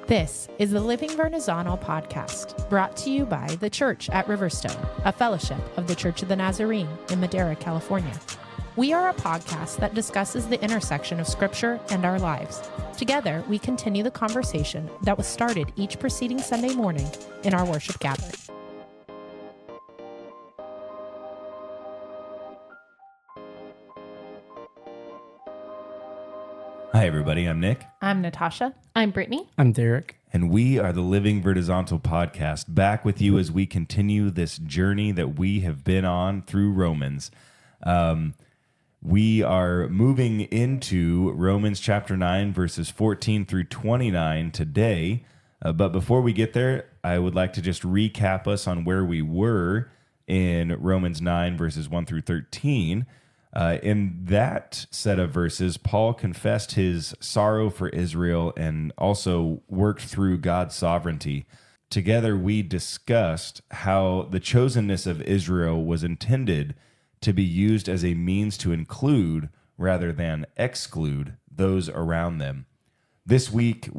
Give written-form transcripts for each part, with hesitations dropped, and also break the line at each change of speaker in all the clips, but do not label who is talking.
This is the Living Vernizano podcast, brought to you by The Church at Riverstone, a fellowship of the Church of the Nazarene in Madera, California. We are a podcast that discusses the intersection of Scripture and our lives. Together, we continue the conversation that was started each preceding Sunday morning in our worship gathering.
Hi, everybody. I'm Nick.
I'm Natasha.
I'm Brittany.
I'm Derek.
And we are the Living Vernizano podcast, back with you as we continue this journey that we have been on through Romans. We are moving into Romans chapter 9, verses 14 through 29 today. But before we get there, I would like to just recap us on where we were in Romans 9, verses 1 through 13. In that set of verses, Paul confessed his sorrow for Israel and also worked through God's sovereignty. Together, we discussed how the chosenness of Israel was intended to be used as a means to include rather than exclude those around them. This week,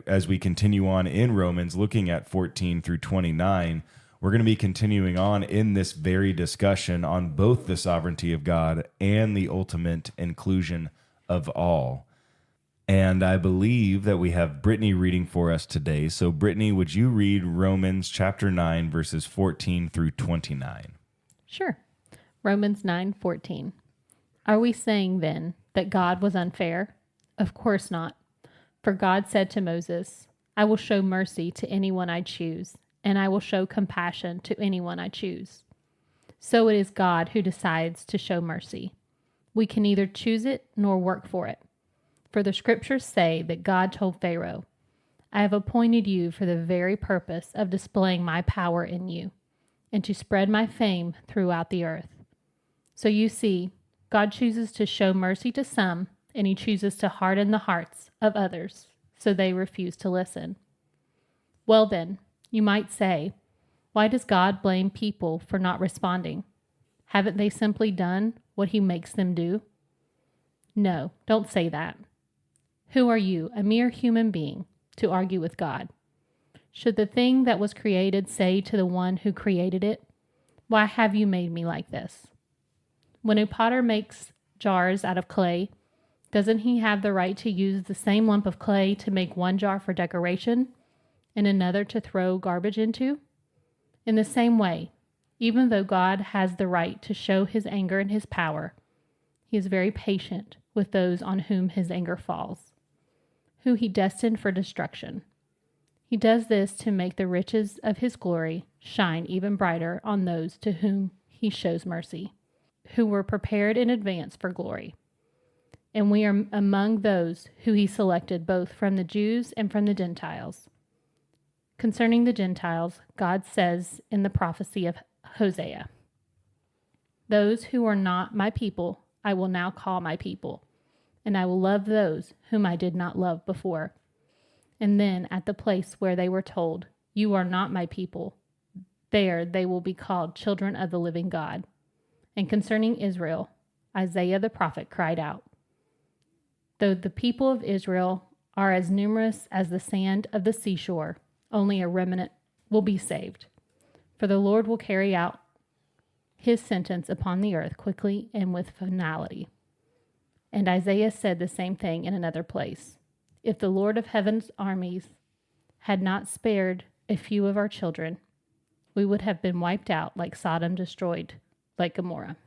as we continue on in Romans, looking at 14 through 29, we're going to be continuing on in this very discussion on both the sovereignty of God and the ultimate inclusion of all. And I believe that we have Brittany reading for us today. So, Brittany, would you read Romans chapter 9, verses 14 through 29?
Sure. Romans 9:14. Are we saying then that God was unfair? Of course not. For God said to Moses, I will show mercy to anyone I choose, and I will show compassion to anyone I choose. So it is God who decides to show mercy. We can neither choose it nor work for it. For the scriptures say that God told Pharaoh, I have appointed you for the very purpose of displaying my power in you, and to spread my fame throughout the earth. So you see, God chooses to show mercy to some, and he chooses to harden the hearts of others, so they refuse to listen. Well then, you might say, why does God blame people for not responding? Haven't they simply done what he makes them do? No, don't say that. Who are you, a mere human being, to argue with God? Should the thing that was created say to the one who created it, why have you made me like this? When a potter makes jars out of clay, doesn't he have the right to use the same lump of clay to make one jar for decoration and another to throw garbage into? In the same way, even though God has the right to show his anger and his power, he is very patient with those on whom his anger falls, who he destined for destruction. He does this to make the riches of his glory shine even brighter on those to whom he shows mercy, who were prepared in advance for glory. And we are among those who he selected both from the Jews and from the Gentiles. Concerning the Gentiles, God says in the prophecy of Hosea, those who are not my people, I will now call my people, and I will love those whom I did not love before. And then at the place where they were told, you are not my people, there they will be called children of the living God. And concerning Israel, Isaiah the prophet cried out, though the people of Israel are as numerous as the sand of the seashore, only a remnant will be saved. For the Lord will carry out his sentence upon the earth quickly and with finality. And Isaiah said the same thing in another place. If the Lord of heaven's armies had not spared a few of our children, we would have been wiped out like Sodom destroyed, like Gomorrah.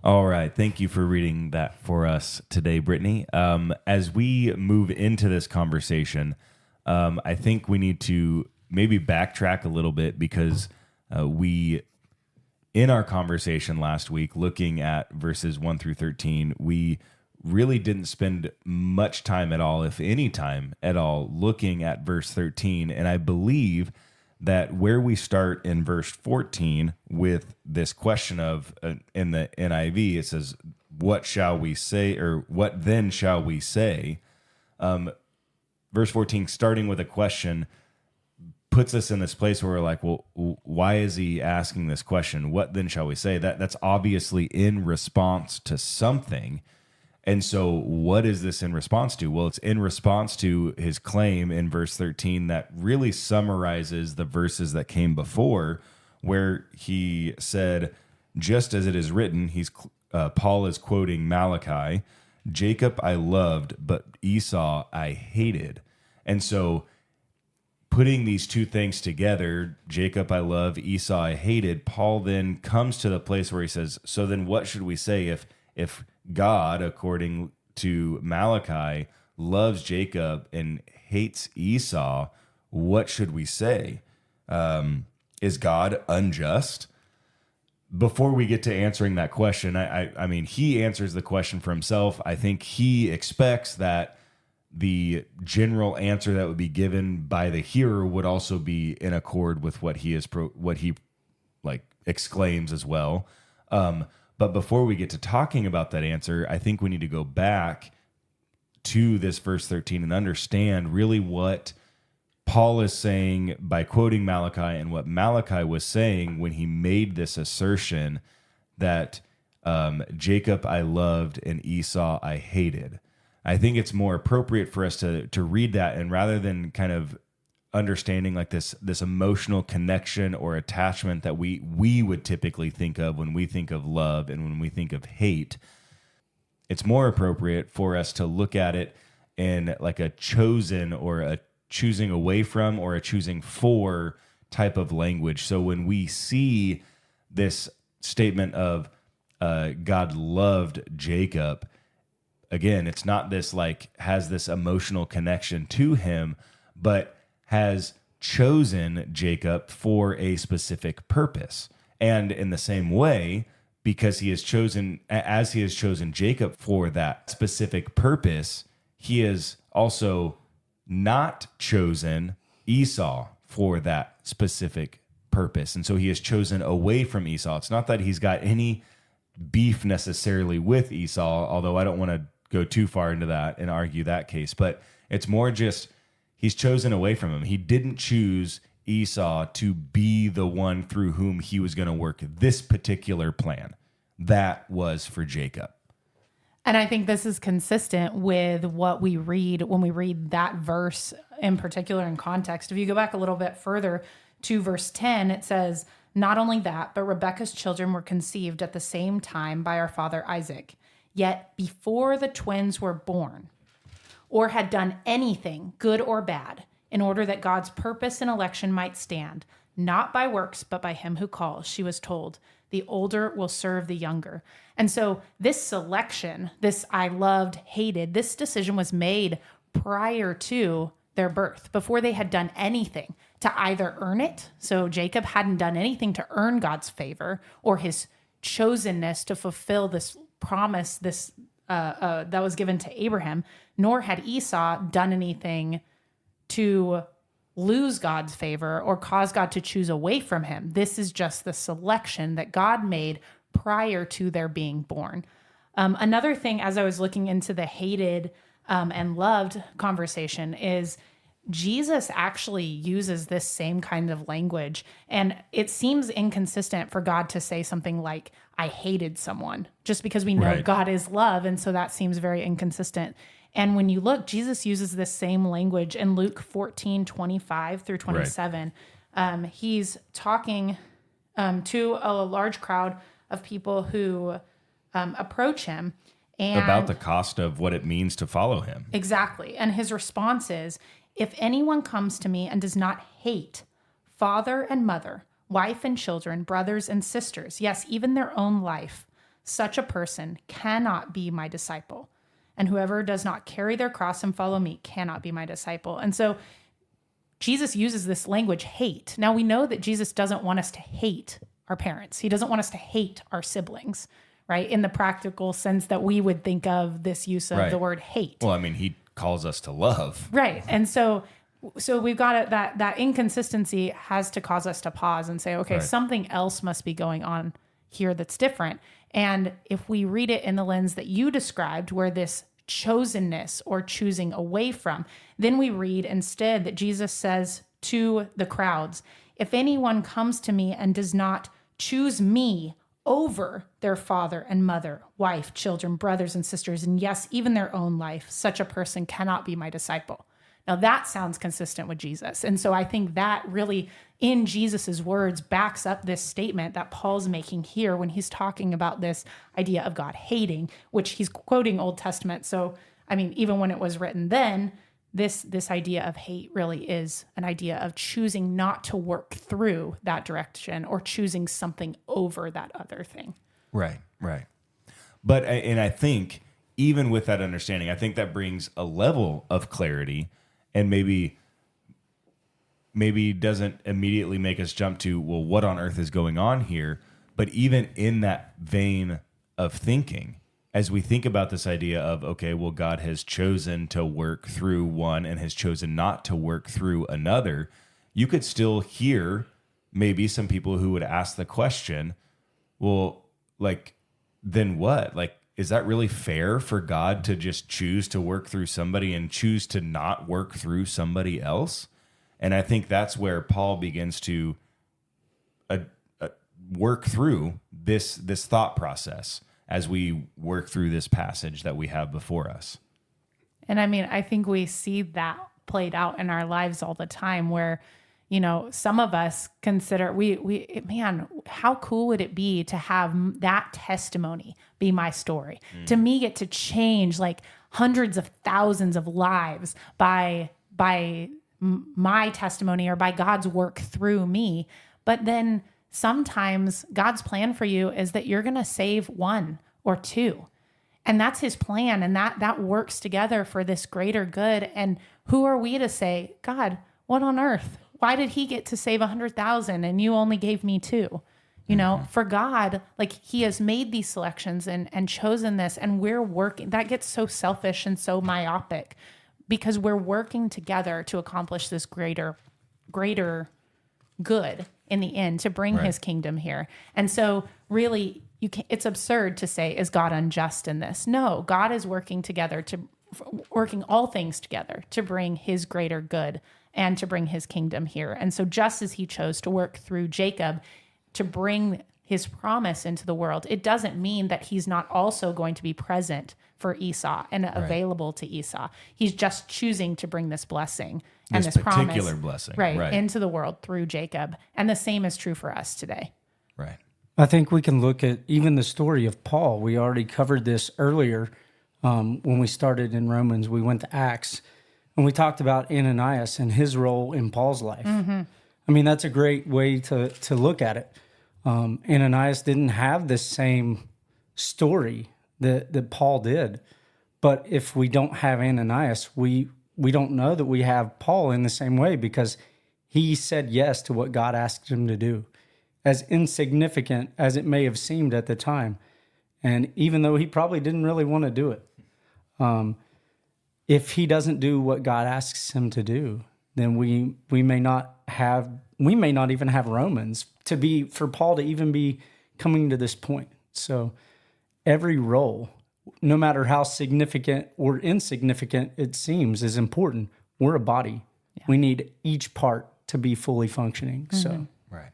All right. Thank you for reading that for us today, Brittany. As we move into this conversation, I think we need to maybe backtrack a little bit because in our conversation last week, looking at verses 1 through 13, we really didn't spend much time at all, if any time at all, looking at verse 13. And I believe that where we start in verse 14 with this question of, in the NIV, it says, what shall we say, or what then shall we say? Verse 14, starting with a question, puts us in this place where we're like, well, why is he asking this question? What then shall we say? That's obviously in response to something. And so what is this in response to? Well, it's in response to his claim in verse 13 that really summarizes the verses that came before, where he said, just as it is written, Paul is quoting Malachi, Jacob I loved, but Esau I hated. And so putting these two things together, Jacob I love, Esau I hated, Paul then comes to the place where he says, so then what should we say if God, according to Malachi, loves Jacob and hates Esau? What should we say? Is God unjust? Before we get to answering that question, I mean, he answers the question for himself. I think he expects that the general answer that would be given by the hearer would also be in accord with what he exclaims as well. But before we get to talking about that answer, I think we need to go back to this verse 13 and understand really what Paul is saying by quoting Malachi and what Malachi was saying when he made this assertion that Jacob I loved and Esau I hated. I think it's more appropriate for us to read that, and rather than kind of understanding like this emotional connection or attachment that we would typically think of when we think of love and when we think of hate, it's more appropriate for us to look at it in like a chosen or a choosing away from or a choosing for type of language. So when we see this statement of God loved Jacob, again, it's not this like has this emotional connection to him, but has chosen Jacob for a specific purpose. And in the same way, because he has chosen Jacob for that specific purpose, he has also not chosen Esau for that specific purpose. And so he has chosen away from Esau. It's not that he's got any beef necessarily with Esau, although I don't want to go too far into that and argue that case, but it's more just he's chosen away from him. He didn't choose Esau to be the one through whom he was going to work this particular plan. That was for Jacob.
And I think this is consistent with what we read when we read that verse in particular in context. If you go back a little bit further to verse 10, it says, not only that, but Rebekah's children were conceived at the same time by our father Isaac. Yet before the twins were born or had done anything, good or bad, in order that God's purpose and election might stand, not by works, but by him who calls, she was told, the older will serve the younger. And so this selection, this I loved, hated, this decision was made prior to their birth, before they had done anything to either earn it. So Jacob hadn't done anything to earn God's favor or his chosenness to fulfill this promise that was given to Abraham, nor had Esau done anything to lose God's favor or cause God to choose away from him. This is just the selection that God made prior to their being born. Another thing, as I was looking into the hated and loved conversation, is Jesus actually uses this same kind of language. And it seems inconsistent for God to say something like, I hated someone, just because we know
Right.
God is love. And so that seems very inconsistent. And when you look, Jesus uses this same language in Luke 14:25 through 27. Right. He's talking to a large crowd of people who approach him. And
About the cost of what it means to follow him.
Exactly. And his response is, if anyone comes to me and does not hate father and mother, wife and children, brothers and sisters, yes, even their own life, such a person cannot be my disciple. And whoever does not carry their cross and follow me cannot be my disciple. And so Jesus uses this language, hate. Now we know that Jesus doesn't want us to hate our parents. He doesn't want us to hate our siblings, right? In the practical sense that we would think of this use of the word hate.
Well, I mean, he calls us to love.
Right. And so we've got it, that inconsistency has to cause us to pause and say, okay, something else must be going on here that's different. And if we read it in the lens that you described, where this chosenness or choosing away from, then we read instead that Jesus says to the crowds, if anyone comes to me and does not choose me over their father and mother, wife, children, brothers and sisters, and yes, even their own life, such a person cannot be my disciple. Now that sounds consistent with Jesus. And so I think that really, in Jesus's words, backs up this statement that Paul's making here when he's talking about this idea of God hating, which he's quoting Old Testament. So, I mean, even when it was written then, this idea of hate really is an idea of choosing not to work through that direction or choosing something over that other thing.
Right. But, and I think even with that understanding, I think that brings a level of clarity and maybe doesn't immediately make us jump to, well, what on earth is going on here? But even in that vein of thinking, as we think about this idea of, okay, well, God has chosen to work through one and has chosen not to work through another, you could still hear maybe some people who would ask the question, well, like, then what? Like, is that really fair for God to just choose to work through somebody and choose to not work through somebody else? And I think that's where Paul begins to work through this thought process as we work through this passage that we have before us.
And I mean, I think we see that played out in our lives all the time where, you know, some of us consider man, how cool would it be to have that testimony be my story? To me, get to change like hundreds of thousands of lives by my testimony or by God's work through me. But then sometimes God's plan for you is that you're going to save one or two. And that's his plan. And that works together for this greater good. And who are we to say, God, what on earth? Why did he get to save 100,000 and you only gave me 2? You know, for God, like he has made these selections and chosen this, and we're working. That gets so selfish and so myopic because we're working together to accomplish this greater good in the end, to bring his kingdom here. And so really it's absurd to say, is God unjust in this? No, God is working all things together to bring his greater good and to bring his kingdom here. And so just as he chose to work through Jacob to bring his promise into the world, it doesn't mean that he's not also going to be present for Esau and available to Esau. He's just choosing to bring this blessing and this
particular
promise,
blessing,
into the world through Jacob. And the same is true for us today.
Right.
I think we can look at even the story of Paul. We already covered this earlier when we started in Romans. We went to Acts, and we talked about Ananias and his role in Paul's life. Mm-hmm. I mean, that's a great way to look at it. Ananias didn't have the same story that Paul did. But if we don't have Ananias, we don't know that we have Paul in the same way, because he said yes to what God asked him to do, as insignificant as it may have seemed at the time. And even though he probably didn't really want to do it, if he doesn't do what God asks him to do, then we may not even have Romans for Paul to even be coming to this point. So every role, no matter how significant or insignificant it seems, is important. We're a body. Yeah. We need each part to be fully functioning. Mm-hmm. So,
right.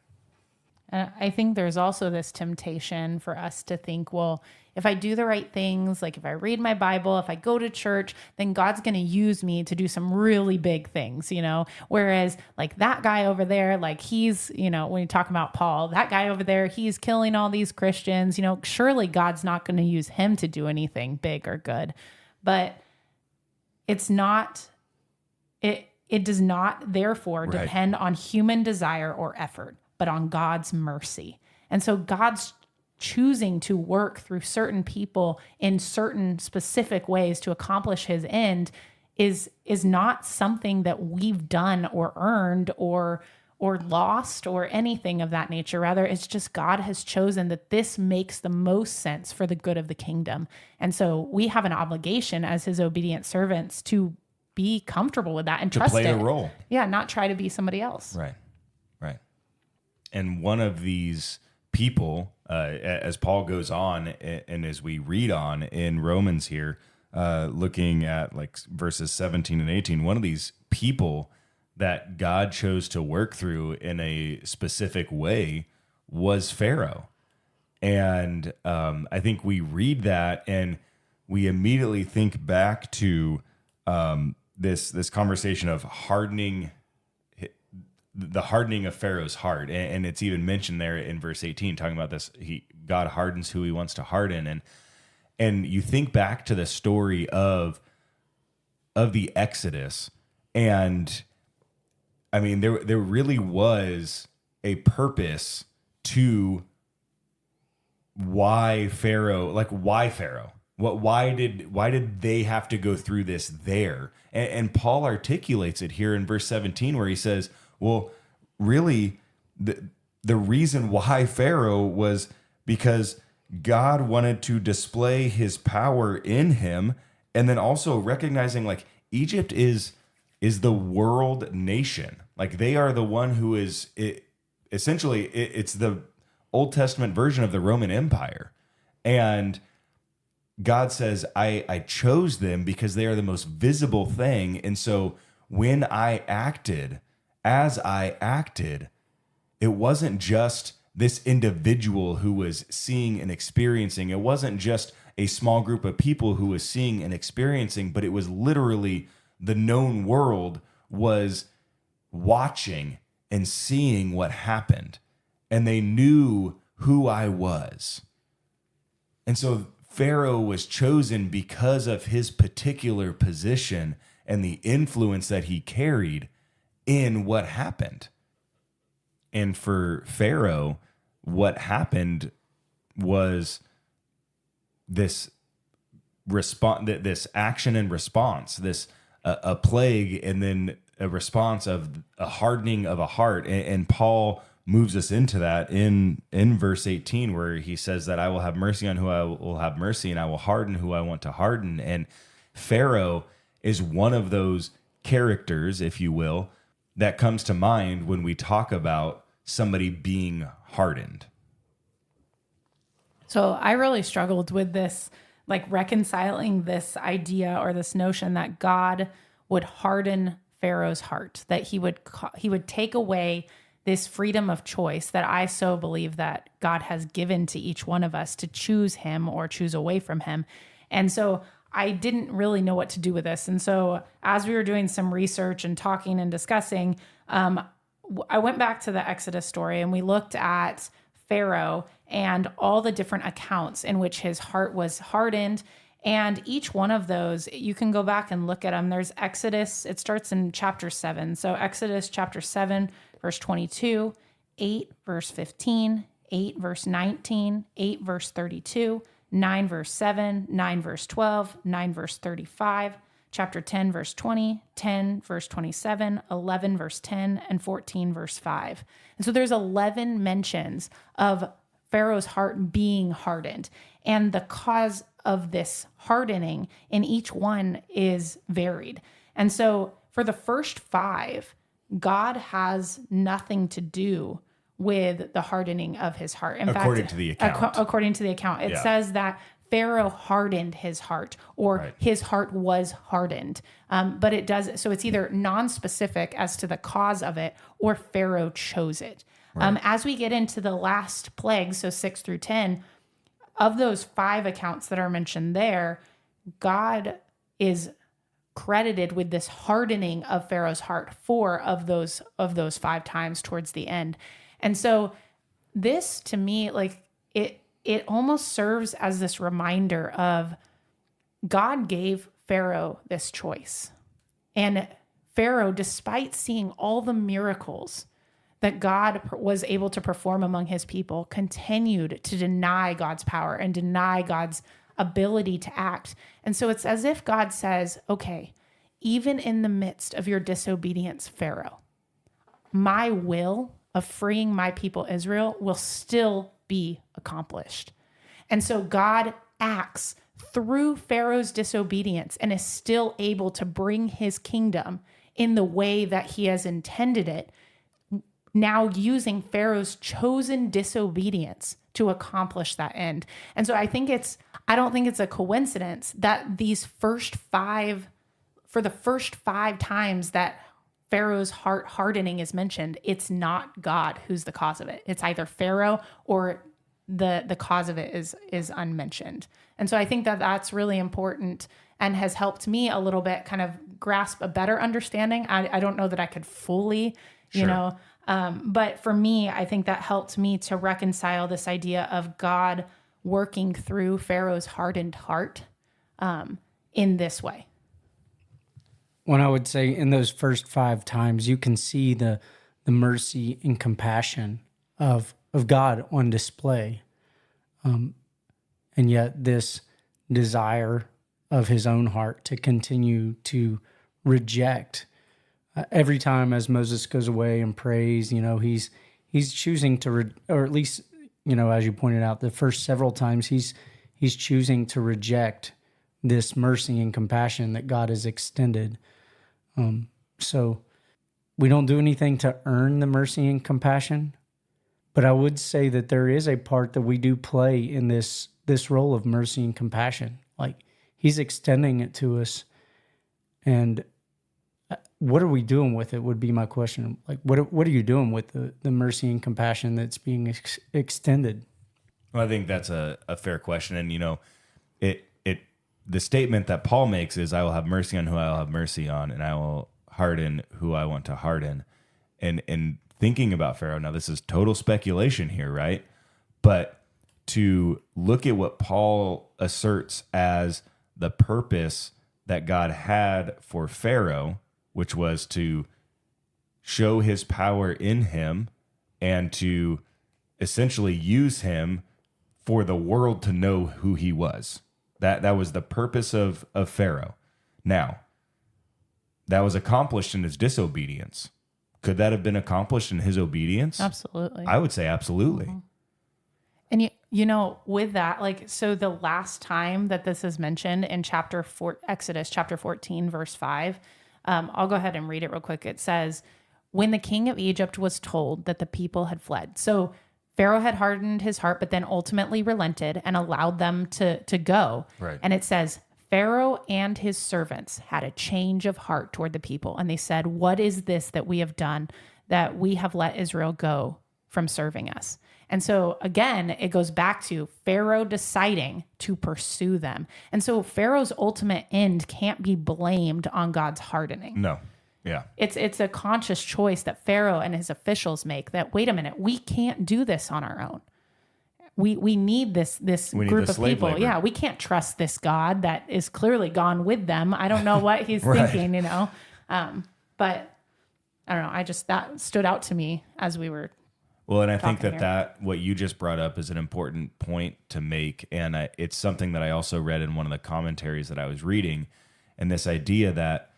I think there's also this temptation for us to think, well, if I do the right things, like if I read my Bible, if I go to church, then God's going to use me to do some really big things, you know? Whereas like that guy over there, like he's, you know, when you talk about Paul, that guy over there, he's killing all these Christians, you know, surely God's not going to use him to do anything big or good. But it's not, it does not therefore depend on human desire or effort, but on God's mercy. And so God's choosing to work through certain people in certain specific ways to accomplish his end is not something that we've done or earned or lost or anything of that nature. Rather, it's just God has chosen that this makes the most sense for the good of the kingdom. And so we have an obligation as his obedient servants to be comfortable with that and trust it.
To play a role.
Yeah, not try to be somebody else.
Right. And one of these people, as Paul goes on and as we read on in Romans here, looking at like verses 17 and 18, one of these people that God chose to work through in a specific way was Pharaoh. And I think we read that and we immediately think back to this conversation of the hardening of Pharaoh's heart. And it's even mentioned there in verse 18, talking about this, God hardens who he wants to harden. And you think back to the story of the Exodus, and I mean, there really was a purpose to why Pharaoh? Why did they have to go through this there? And Paul articulates it here in verse 17, where he says, well, really, the reason why Pharaoh was because God wanted to display his power in him, and then also recognizing like Egypt is the world nation. Like they are the one who is essentially it's the Old Testament version of the Roman Empire. And God says, I chose them because they are the most visible thing. And so when I acted, as I acted, it wasn't just this individual who was seeing and experiencing. It wasn't just a small group of people who was seeing and experiencing, but it was literally the known world was watching and seeing what happened. And they knew who I was. And so Pharaoh was chosen because of his particular position and the influence that he carried in what happened. And for Pharaoh, what happened was this action and response, this a plague, and then a response of a hardening of a heart. And Paul moves us into that in verse 18, where he says that I will have mercy on who I will have mercy, and I will harden who I want to harden. And Pharaoh is one of those characters, if you will, that comes to mind when we talk about somebody being hardened.
So I really struggled with this, like reconciling this idea or this notion that God would harden Pharaoh's heart, that he would take away this freedom of choice that I so believe that God has given to each one of us to choose him or choose away from him. And so I didn't really know what to do with this. And so as we were doing some research and talking and discussing, I went back to the Exodus story and we looked at Pharaoh and all the different accounts in which his heart was hardened. And each one of those, you can go back and look at them. There's Exodus, it starts in chapter 7. So Exodus chapter 7, verse 22, 8, verse 15, 8, verse 19, 8, verse 32, 9, verse 7, 9, verse 12, 9, verse 35, chapter 10, verse 20, 10, verse 27, 11, verse 10, and 14, verse 5. And so there's 11 mentions of Pharaoh's heart being hardened. And the cause of this hardening in each one is varied. And so for the first 5, God has nothing to do with the hardening of his heart. In
according
fact,
to the account.
According to the account, it says that Pharaoh hardened his heart, or his heart was hardened. But it does, so it's either non-specific as to the cause of it, or Pharaoh chose it. Right. As we get into the last plague, so 6 through 10, of those 5 accounts that are mentioned there, God is credited with this hardening of Pharaoh's heart 4 of those 5 times towards the end. And so this, to me, like it almost serves as this reminder of God gave Pharaoh this choice. And Pharaoh, despite seeing all the miracles that God was able to perform among his people, continued to deny God's power and deny God's ability to act. And so it's as if God says, okay, even in the midst of your disobedience, Pharaoh, my will of freeing my people Israel will still be accomplished. And so God acts through Pharaoh's disobedience and is still able to bring his kingdom in the way that he has intended it, now using Pharaoh's chosen disobedience to accomplish that end. And so I don't think it's a coincidence that these first 5, for the first 5 times that Pharaoh's heart hardening is mentioned, it's not God who's the cause of it. It's either Pharaoh or the cause of it is unmentioned. And so I think that that's really important and has helped me a little bit kind of grasp a better understanding. I don't know that I could fully,
Sure.
but for me, I think that helped me to reconcile this idea of God working through Pharaoh's hardened heart in this way.
When I would say in those first 5 times, you can see the mercy and compassion of God on display. And yet this desire of his own heart to continue to reject. Every time as Moses goes away and prays, he's choosing to, or at least, as you pointed out, the first several times he's choosing to reject this mercy and compassion that God has extended. So we don't do anything to earn the mercy and compassion, but I would say that there is a part that we do play in this role of mercy and compassion. Like he's extending it to us, and what are we doing with it would be my question. Like, what are you doing with the mercy and compassion that's being extended?
Well, I think that's a fair question. And, the statement that Paul makes is, I will have mercy on who I will have mercy on, and I will harden who I want to harden. And thinking about Pharaoh, now this is total speculation here, right? But to look at what Paul asserts as the purpose that God had for Pharaoh, which was to show his power in him and to essentially use him for the world to know who he was. That was the purpose of Pharaoh. Now, that was accomplished in his disobedience. Could that have been accomplished in his obedience?
Absolutely.
I would say absolutely.
Mm-hmm. And with that, so the last time that this is mentioned in Exodus chapter 14, verse 5, I'll go ahead and read it real quick. It says, when the king of Egypt was told that the people had fled. So Pharaoh had hardened his heart, but then ultimately relented and allowed them to go.
Right.
And it says, Pharaoh and his servants had a change of heart toward the people. And they said, what is this that we have done, that we have let Israel go from serving us? And so again, it goes back to Pharaoh deciding to pursue them. And so Pharaoh's ultimate end can't be blamed on God's hardening.
No. Yeah.
It's a conscious choice that Pharaoh and his officials make, that, wait a minute, we can't do this on our own. We need this group of people.
Labor.
Yeah, we can't trust this God that is clearly gone with them. I don't know what he's
Right.
thinking, but I don't know. That stood out to me as we were.
Well, and I think
talking
that what you just brought up is an important point to make. And it's something that I also read in one of the commentaries that I was reading. And this idea that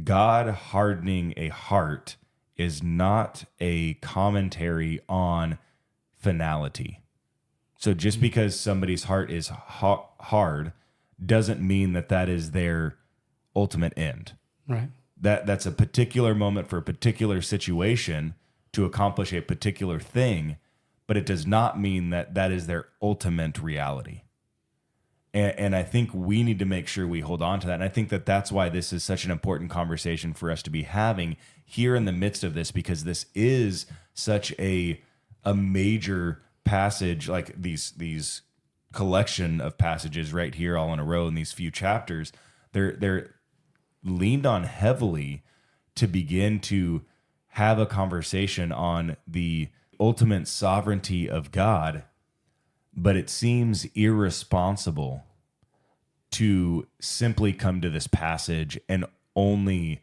God hardening a heart is not a commentary on finality. So just because somebody's heart is hard doesn't mean that is their ultimate end.
Right.
That's a particular moment for a particular situation to accomplish a particular thing, but it does not mean that is their ultimate reality. And I think we need to make sure we hold on to that. And I think that's why this is such an important conversation for us to be having here in the midst of this, because this is such a major passage, like these collection of passages right here all in a row in these few chapters. They're leaned on heavily to begin to have a conversation on the ultimate sovereignty of God, but it seems irresponsible to simply come to this passage and only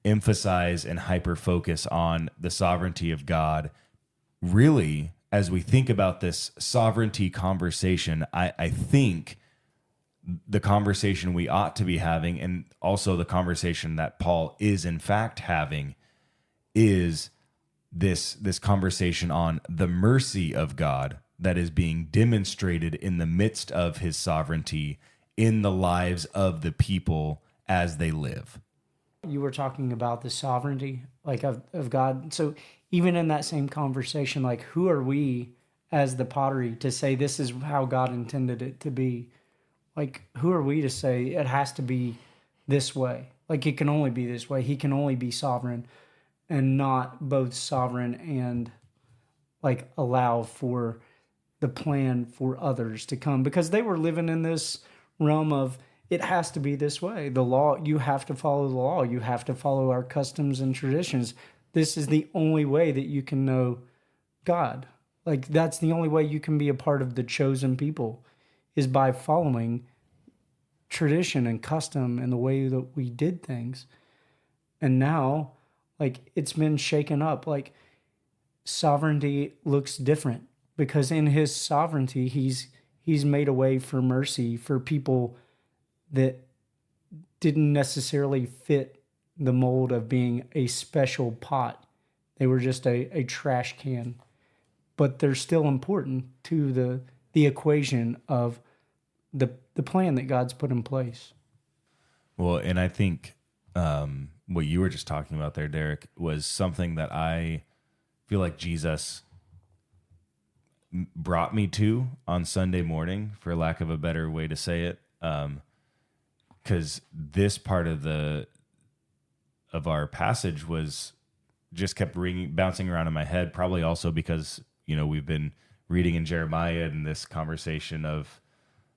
emphasize and hyper-focus on the sovereignty of God. Really, as we think about this sovereignty conversation, I think the conversation we ought to be having, and also the conversation that Paul is in fact having, is this conversation on the mercy of God that is being demonstrated in the midst of his sovereignty in the lives of the people as they live.
You were talking about the sovereignty of God. So even in that same conversation, who are we as the pottery to say this is how God intended it to be? Who are we to say it has to be this way? It can only be this way. He can only be sovereign and not both sovereign and allow for the plan for others to come, because they were living in this realm of, it has to be this way. The law, you have to follow the law. You have to follow our customs and traditions. This is the only way that you can know God. Like, that's the only way you can be a part of the chosen people, is by following tradition and custom and the way that we did things. And now, like, it's been shaken up. Like, sovereignty looks different, because in his sovereignty, he's made a way for mercy for people that didn't necessarily fit the mold of being a special pot. They were just a trash can. But they're still important to the equation of the plan that God's put in place.
Well, and I think what you were just talking about there, Derek, was something that I feel like Jesus brought me to on Sunday morning, for lack of a better way to say it. Because this part of our passage was just kept bouncing around in my head, probably also because, we've been reading in Jeremiah, and this conversation of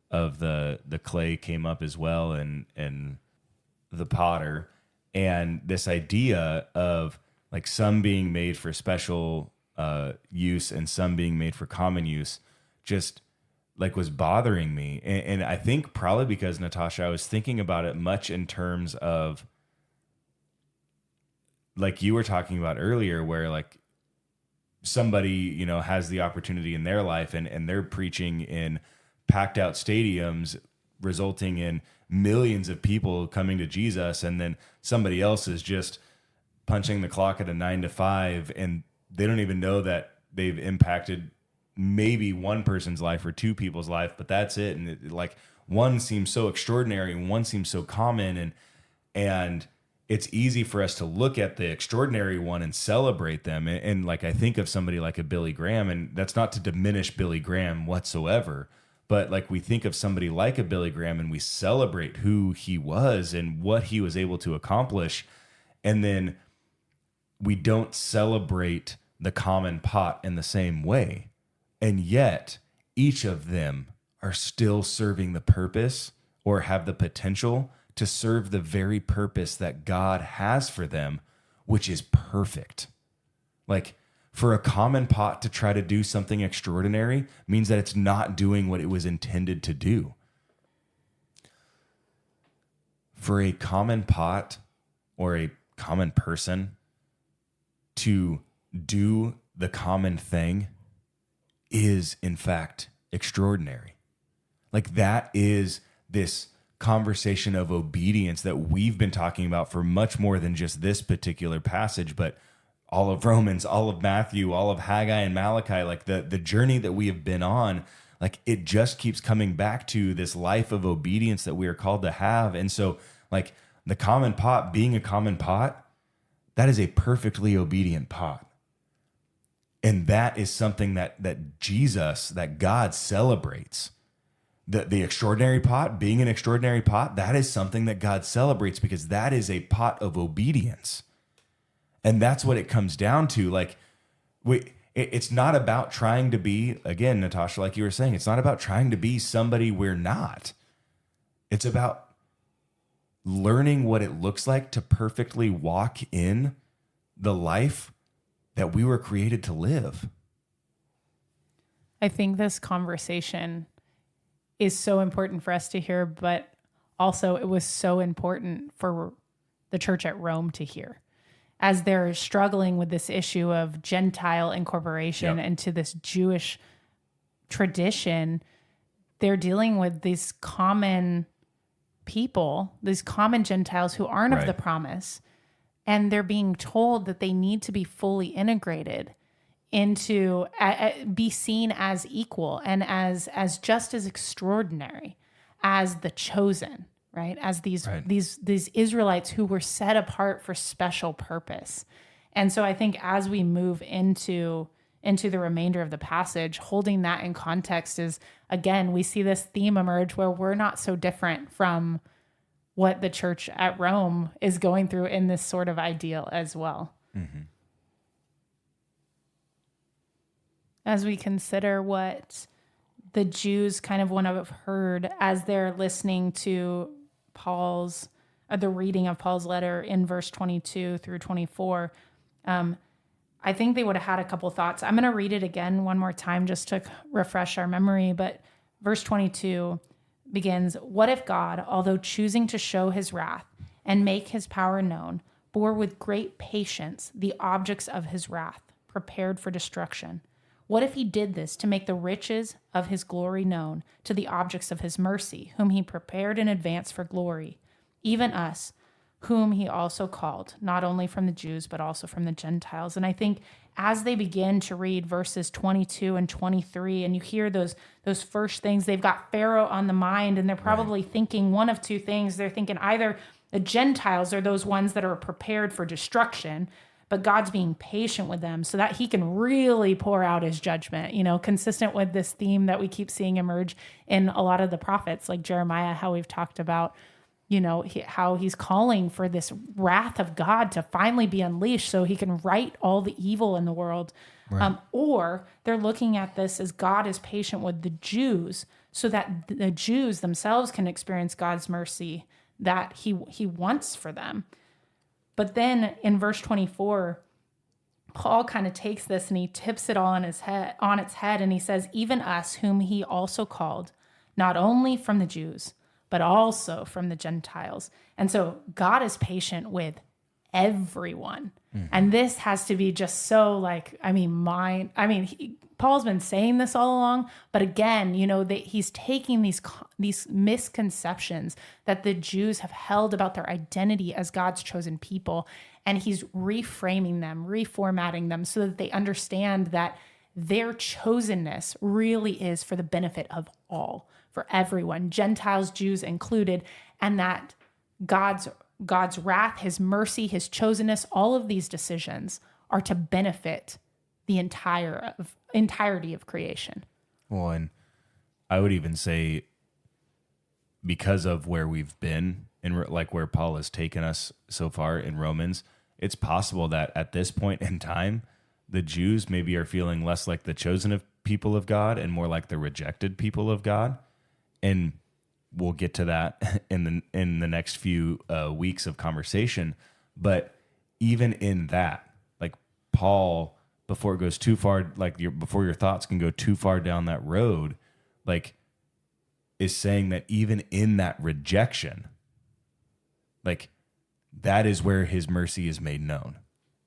the clay came up as well, and the potter, and this idea of like some being made for special use and some being made for common use, just like was bothering me. And I think probably because, Natasha, I was thinking about it much in terms of, like you were talking about earlier, where like somebody, has the opportunity in their life and they're preaching in packed out stadiums, resulting in millions of people coming to Jesus. And then somebody else is just punching the clock at a 9 to 5, and they don't even know that they've impacted maybe one person's life or two people's life, but that's it. And like one seems so extraordinary and one seems so common, and it's easy for us to look at the extraordinary one and celebrate them. And like, I think of somebody like a Billy Graham, and that's not to diminish Billy Graham whatsoever, but like we think of somebody like a Billy Graham and we celebrate who he was and what he was able to accomplish. And then we don't celebrate the common pot in the same way. And yet each of them are still serving the purpose, or have the potential to serve the very purpose that God has for them, which is perfect. Like, for a common pot to try to do something extraordinary means that it's not doing what it was intended to do. For a common pot or a common person to do the common thing is, in fact, extraordinary. Like, that is this conversation of obedience that we've been talking about for much more than just this particular passage, but all of Romans, all of Matthew, all of Haggai and Malachi, like the journey that we have been on, like it just keeps coming back to this life of obedience that we are called to have. And so like the common pot being a common pot, that is a perfectly obedient pot. And that is something that Jesus, that God celebrates. The extraordinary pot being an extraordinary pot, that is something that God celebrates, because that is a pot of obedience. And that's what it comes down to. Like, it's not about trying to be, again, Natasha, like you were saying, it's not about trying to be somebody we're not. It's about learning what it looks like to perfectly walk in the life that we were created to live.
I think this conversation is so important for us to hear, but also it was so important for the church at Rome to hear, as they're struggling with this issue of Gentile incorporation into this Jewish tradition. They're dealing with these common people, these common Gentiles who aren't of the promise, and they're being told that they need to be fully integrated into, be seen as equal and as just as extraordinary as the chosen, right? As these Israelites who were set apart for special purpose. And so I think as we move into the remainder of the passage, holding that in context is, again, we see this theme emerge where we're not so different from what the church at Rome is going through in this sort of ideal as well. Mm-hmm. As we consider what
the Jews kind of would have heard as they're listening to the reading of Paul's letter in verse 22 through 24. I think they would have had a couple thoughts. I'm going to read it again one more time just to refresh our memory. But verse 22 begins, "What if God, although choosing to show his wrath and make his power known, bore with great patience the objects of his wrath, prepared for destruction? What if he did this to make the riches of his glory known to the objects of his mercy, whom he prepared in advance for glory, even us, whom he also called, not only from the Jews, but also from the Gentiles?" And I think as they begin to read verses 22 and 23, and you hear those first things, they've got Pharaoh on the mind, and they're probably thinking one of two things. They're thinking either the Gentiles are those ones that are prepared for destruction, but God's being patient with them so that he can really pour out his judgment, consistent with this theme that we keep seeing emerge in a lot of the prophets, like Jeremiah, how we've talked about, how he's calling for this wrath of God to finally be unleashed so he can right all the evil in the world. Right. Or they're looking at this as God is patient with the Jews so that the Jews themselves can experience God's mercy that he wants for them. But then in verse 24, Paul kind of takes this and he tips it all on its head, and he says, "Even us, whom he also called, not only from the Jews, but also from the Gentiles." And so God is patient with everyone. Mm-hmm. And this has to be just so Paul's been saying this all along, but again, he's taking these misconceptions that the Jews have held about their identity as God's chosen people, and he's reframing them, reformatting them so that they understand that their chosenness really is for the benefit of all, for everyone, Gentiles, Jews included, and that God's wrath, his mercy, his chosenness, all of these decisions are to benefit the entirety of creation.
Well, and I would even say because of where we've been and like where Paul has taken us so far in Romans, it's possible that at this point in time, the Jews maybe are feeling less like the chosen of people of God and more like the rejected people of God. And we'll get to that in the next few weeks of conversation. But even in that, like Paul, before it goes too far, before your thoughts can go too far down that road, is saying that even in that rejection, that is where his mercy is made known,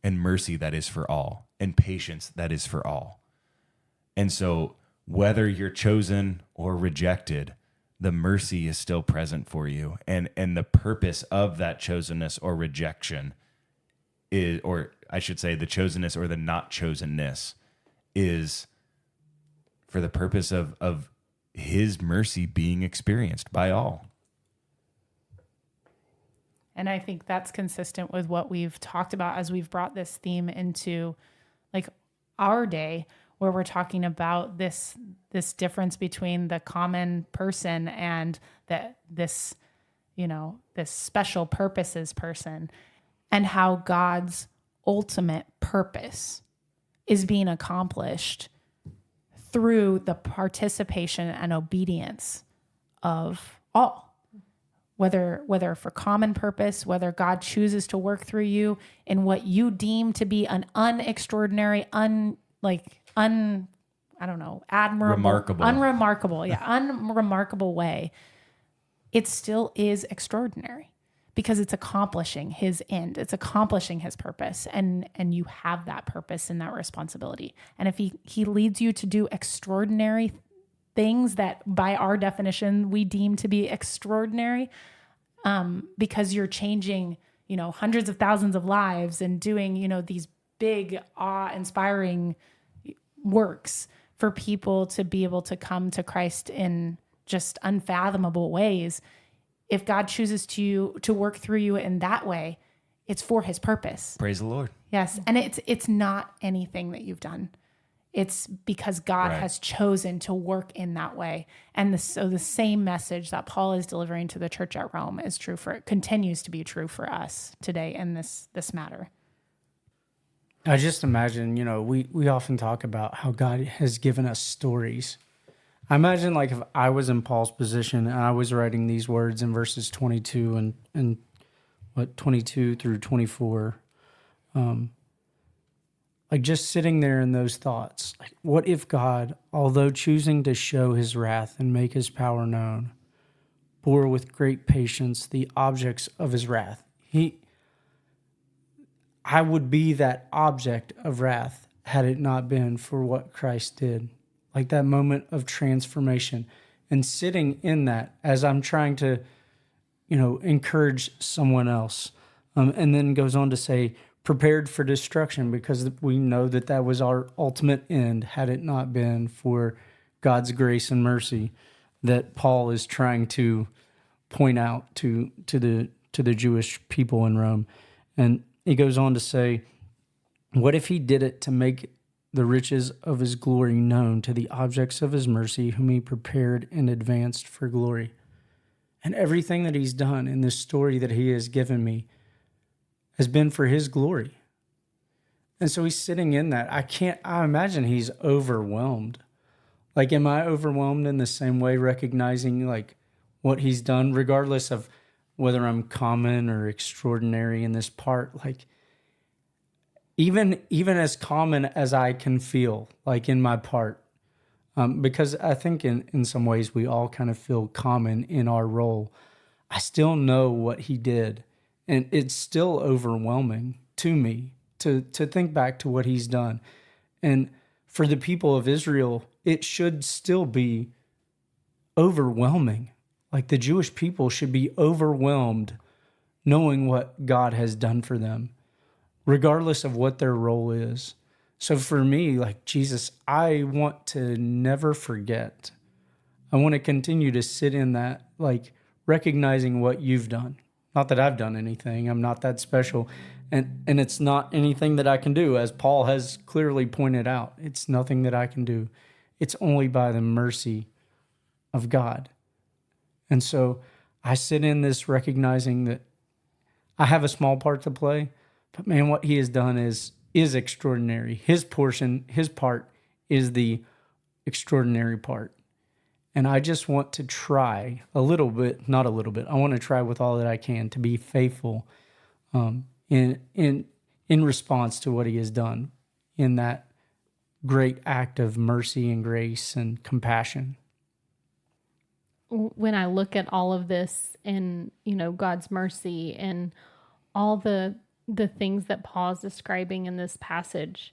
and mercy that is for all, and patience that is for all. And so whether you're chosen or rejected, the mercy is still present for you. And the purpose of that chosenness or rejection is, or I should say the chosenness or the not chosenness, is for the purpose of his mercy being experienced by all.
And I think that's consistent with what we've talked about as we've brought this theme into our day, where we're talking about this difference between the common person and this special purposes person, and how God's ultimate purpose is being accomplished through the participation and obedience of all. Whether for common purpose, whether God chooses to work through you in what you deem to be an unextraordinary, unremarkable way, it still is extraordinary because it's accomplishing his end. It's accomplishing his purpose, and you have that purpose and that responsibility. And if he leads you to do extraordinary things that by our definition we deem to be extraordinary, because you're changing, hundreds of thousands of lives and doing, these big awe-inspiring works for people to be able to come to Christ in just unfathomable ways. If God chooses to work through you in that way, it's for his purpose.
Praise the Lord.
Yes. And it's not anything that you've done. It's because God has chosen to work in that way. And so the same message that Paul is delivering to the church at Rome is true continues to be true for us today in this matter.
I just imagine, we often talk about how God has given us stories I imagine like if I was in Paul's position and I was writing these words in verses 22 and 22 through 24, like just sitting there in those thoughts, like what if God, although choosing to show his wrath and make his power known, bore with great patience the objects of his wrath? I would be that object of wrath had it not been for what Christ did. Like that moment of transformation, and sitting in that as I'm trying to, encourage someone else. And then goes on to say, prepared for destruction, because we know that was our ultimate end had it not been for God's grace and mercy that Paul is trying to point out to the Jewish people in Rome. And he goes on to say, what if he did it to make the riches of his glory known to the objects of his mercy, whom he prepared and advanced for glory? And everything that he's done in this story that he has given me has been for his glory. And so he's sitting in that. I imagine he's overwhelmed. Like, am I overwhelmed in the same way, recognizing like what he's done, regardless of whether I'm common or extraordinary in this part? Like, even as common as I can feel, like in my part, because I think in some ways we all kind of feel common in our role, I still know what he did, and it's still overwhelming to me to think back to what he's done. And for the people of Israel, it should still be overwhelming. Like the Jewish people should be overwhelmed knowing what God has done for them, regardless of what their role is. So for me, like Jesus, I want to never forget. I want to continue to sit in that, like recognizing what you've done. Not that I've done anything. I'm not that special. And it's not anything that I can do, as Paul has clearly pointed out. It's nothing that I can do. It's only by the mercy of God. And so I sit in this recognizing that I have a small part to play, but man, what he has done is extraordinary. His portion, his part is the extraordinary part. And I just want to try a little bit, not a little bit. I want to try with all that I can to be faithful in response to what he has done in that great act of mercy and grace and compassion.
When I look at all of this and, God's mercy and all the things that Paul is describing in this passage,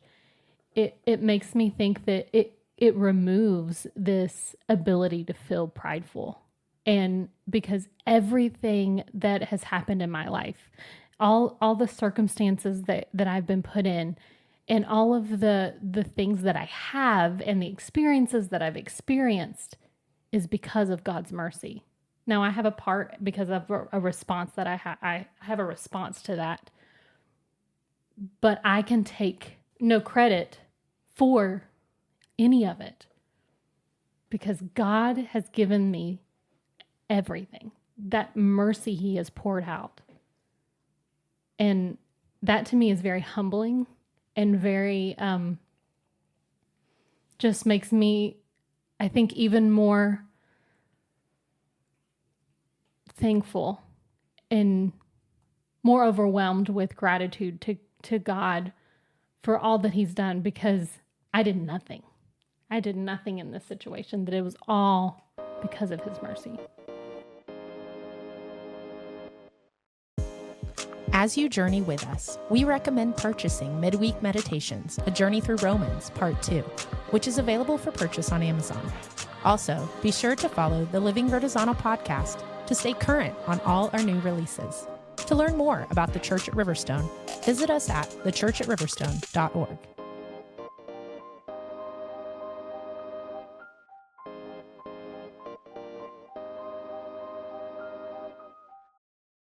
it makes me think that it removes this ability to feel prideful. And because everything that has happened in my life, all the circumstances that I've been put in, and all of the things that I have and the experiences that I've experienced is because of God's mercy. Now I have a part because of a response that I have a response to that. But I can take no credit for any of it because God has given me everything. That mercy he has poured out. And that to me is very humbling and very, just makes me, I think, even more thankful and more overwhelmed with gratitude to God for all that he's done, because I did nothing. I did nothing in this situation, that it was all because of his mercy.
As you journey with us, we recommend purchasing Midweek Meditations, A Journey Through Romans, Part 2, which is available for purchase on Amazon. Also, be sure to follow the Living Vertizontal podcast to stay current on all our new releases. To learn more about the Church at Riverstone, visit us at thechurchatriverstone.org.